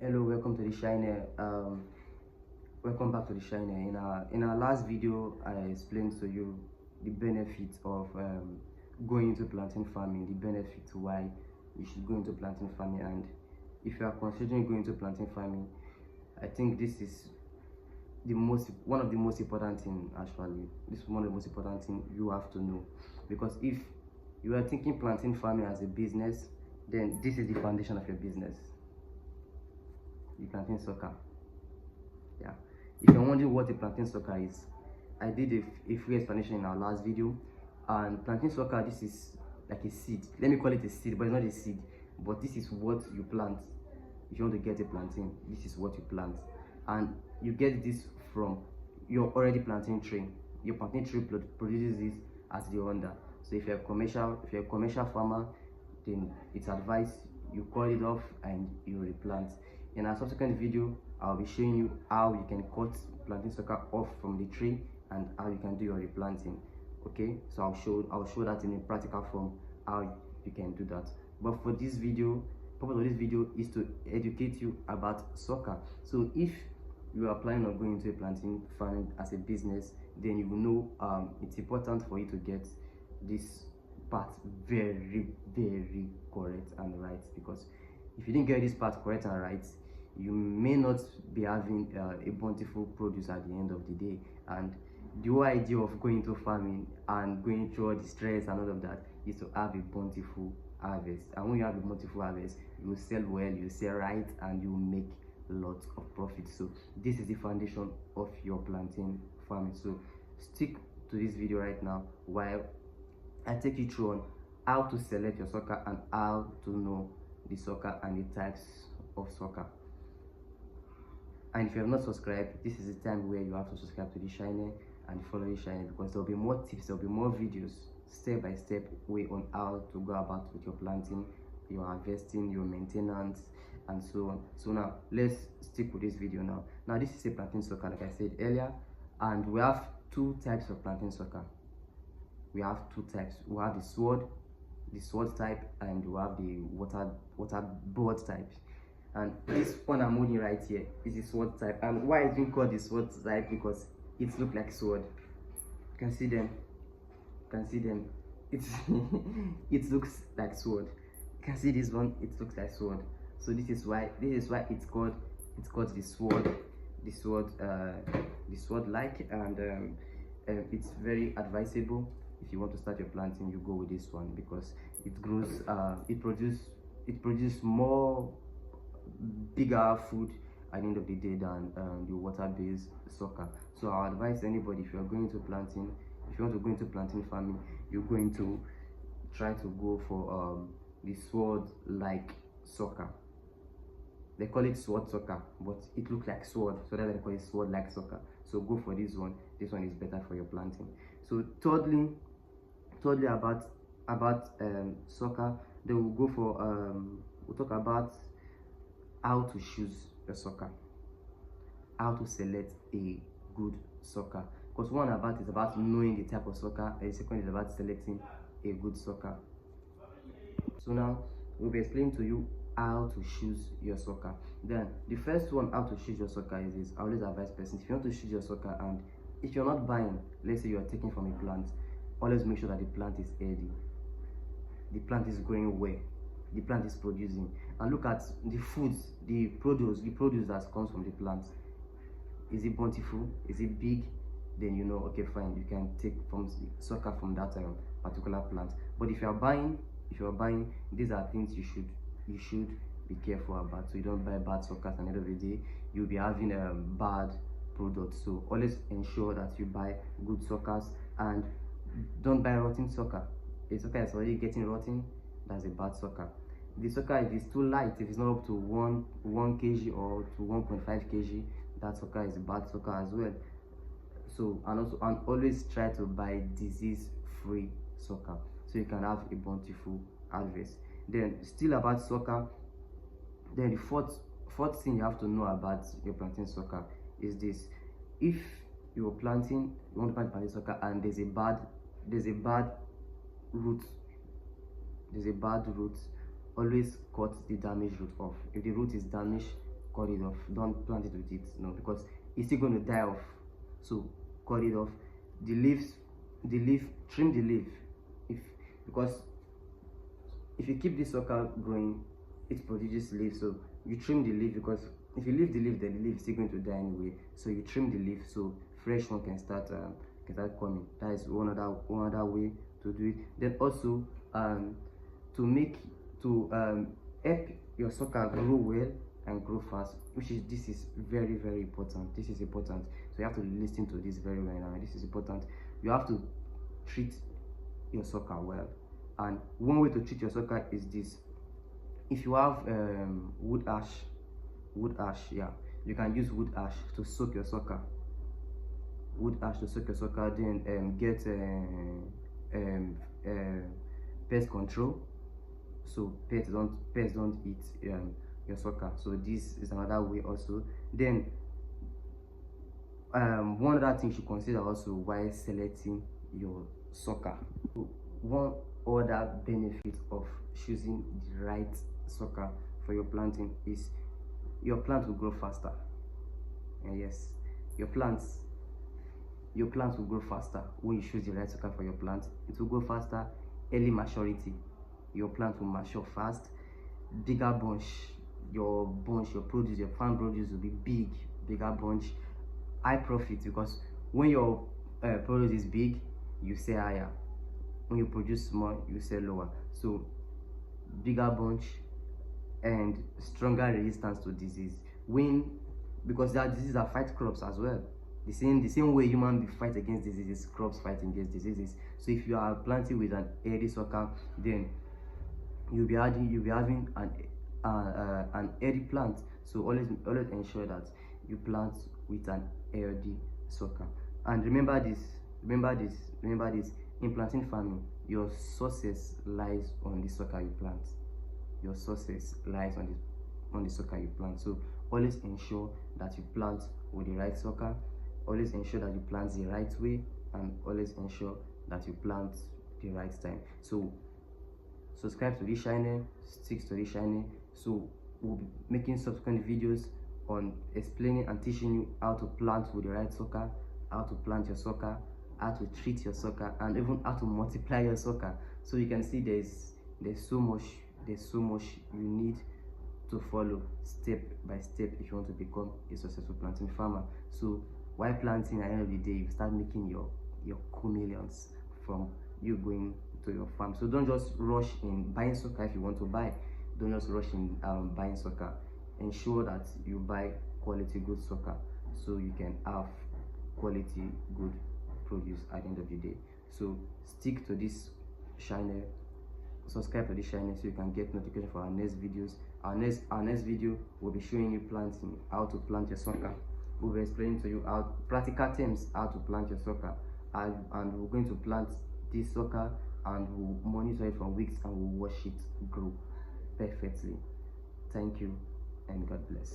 Hello, welcome to the Shiner. Welcome back to the Shiner. In our last video, I explained to you the benefits of going into plantain farming, the benefits why you should go into plantain farming, and if you are considering going into plantain farming, I think this is one of the most important thing. Actually, this is one of the most important thing you have to know, because if you are thinking plantain farming as a business, then this is the foundation of your business. The plantain sucker. Yeah, if you're wondering what a plantain sucker is, I did a free explanation in our last video. And plantain sucker, this is like a seed. Let me call it a seed, but it's not a seed, but this is what you plant. If you want to get a plantain, this is what you plant, and you get this from your already plantain tree. Your plantain tree produces this as the under. So if you're a commercial farmer, then it's advised you cut it off and you replant. In our subsequent video, I'll be showing you how you can cut plantain sucker off from the tree and how you can do your replanting. Okay, so I'll show that in a practical form how you can do that. But for this video, purpose of this video is to educate you about sucker. So if you are planning on going into a plantain farming as a business, then you will know it's important for you to get this part very correct and right, because if you didn't get this part correct and right, you may not be having a bountiful produce at the end of the day. And the whole idea of going into farming and going through all the stress and all of that is to have a bountiful harvest. And when you have a bountiful harvest, you will sell well, you sell right, and you will make lots of profit. So this is the foundation of your plantain farming. So stick to this video right now while I take you through on how to select your sucker and how to know the sucker and the types of sucker. And if you have not subscribed, this is the time where you have to subscribe to the channel and follow the channel, because there will be more tips, there will be more videos, step-by-step way on how to go about with your planting, your harvesting, your maintenance, and so on. So now let's stick with this video now. Now this is a plantain sucker, like I said earlier, and we have two types of plantain sucker. We have two types. We have the sword type, and we have the water board type. And this one I'm holding right here is the sword type. And why is it called the sword type? Because it looks like sword. You can see them. It's it looks like sword. You can see this one. It looks like sword. So this is why it's called the sword. The sword like, and it's very advisable. If you want to start your planting, you go with this one, because it grows it produces more bigger food at the end of the day than the water-based sucker. So I advise anybody, if you are going to planting, if you want to go into planting farming, you're going to try to go for the sword like sucker. They call it sword sucker, but it looks like sword, so that's why they call it sword like sucker. So go for this one. This one is better for your planting. So thirdly about sucker, then we'll go for we'll talk about how to choose a sucker, how to select a good sucker. Because one about is about knowing the type of sucker, and the second is about selecting a good sucker. So now we'll be explaining to you how to choose your sucker. Then the first one, how to choose your sucker, is this. I always advise persons, if you want to choose your sucker, and if you're not buying, let's say you are taking from a plant, always make sure that the plant is healthy, the plant is growing well, the plant is producing. And look at the foods, the produce that comes from the plant. Is it bountiful? Is it big? Then you know, okay, fine, you can take from sucker from that particular plant. But if you are buying, these are things you should be careful about, so you don't buy bad suckers, and at the end of the day you'll be having a bad product. So always ensure that you buy good suckers, and don't buy rotten sucker. A sucker is already getting rotten, that's a bad sucker. The sucker, if it's too light, if it's not up to 1 kg or to 1.5 kg, that sucker is a bad sucker as well. So and always try to buy disease-free sucker, so you can have a bountiful harvest. Then still about sucker, then the fourth thing you have to know about your plantain sucker is this. If you're planting, you want to plant plantain sucker, and there's a bad root, always cut the damaged root off. If the root is damaged, cut it off. Don't plant it with it, no, because it's still going to die off. So cut it off. The leaves, trim the leaf. Because if you keep this sucker growing, it produces leaves. So you trim the leaf, because if you leave the leaf, then the leaf is still going to die anyway. So you trim the leaf so fresh one can start coming. That is one other way to do it. Then also to help your sucker grow well and grow fast, this is very, very important. This is important. So you have to listen to this very well now. This is important. You have to treat your sucker well, and one way to treat your sucker is this. If you have wood ash, yeah, you can use wood ash to soak your sucker. Then get pest control, so pests don't eat your sucker. So this is another way also. Then one other thing you should consider also while selecting your sucker. One other benefit of choosing the right sucker for your planting is your plant will grow faster. And yes, your plants will grow faster when you choose the right sucker for your plant. It will grow faster. Early maturity, your plant will mature fast. Bigger bunch, your farm produce will be bigger bunch. High profit, because when your produce is big, you sell higher. When you produce small, you sell lower. So bigger bunch and stronger resistance to disease. Because that diseases are fight crops as well. The same way human beings fight against diseases, crops fight against diseases. So if you are planting with an early sucker, then you'll be having an early plant. So always ensure that you plant with an early sucker. And remember this. In plantain farming, your success lies on the sucker you plant. Your success lies on the sucker you plant. So always ensure that you plant with the right sucker. Always ensure that you plant the right way, and always ensure that you plant the right time. So subscribe to this channel, stick to this channel. So we'll be making subsequent videos on explaining and teaching you how to plant with the right sucker, how to plant your sucker, how to treat your sucker, and even how to multiply your sucker. So you can see there's so much you need to follow step by step if you want to become a successful planting farmer. So while planting, at the end of the day, you start making your millions from you going to your farm. So don't just rush in buying sucker. If you want to buy, don't just rush in buying sucker. Ensure that you buy quality good sucker, so you can have quality good produce at the end of the day. So stick to this channel, subscribe to this channel so you can get notification for our next videos. Our next video will be showing you planting, how to plant your sucker. We'll be explaining to you how practical terms how to plant your sucker, and we're going to plant this sucker and we'll monitor it for weeks and we'll watch it grow perfectly. Thank you and God bless.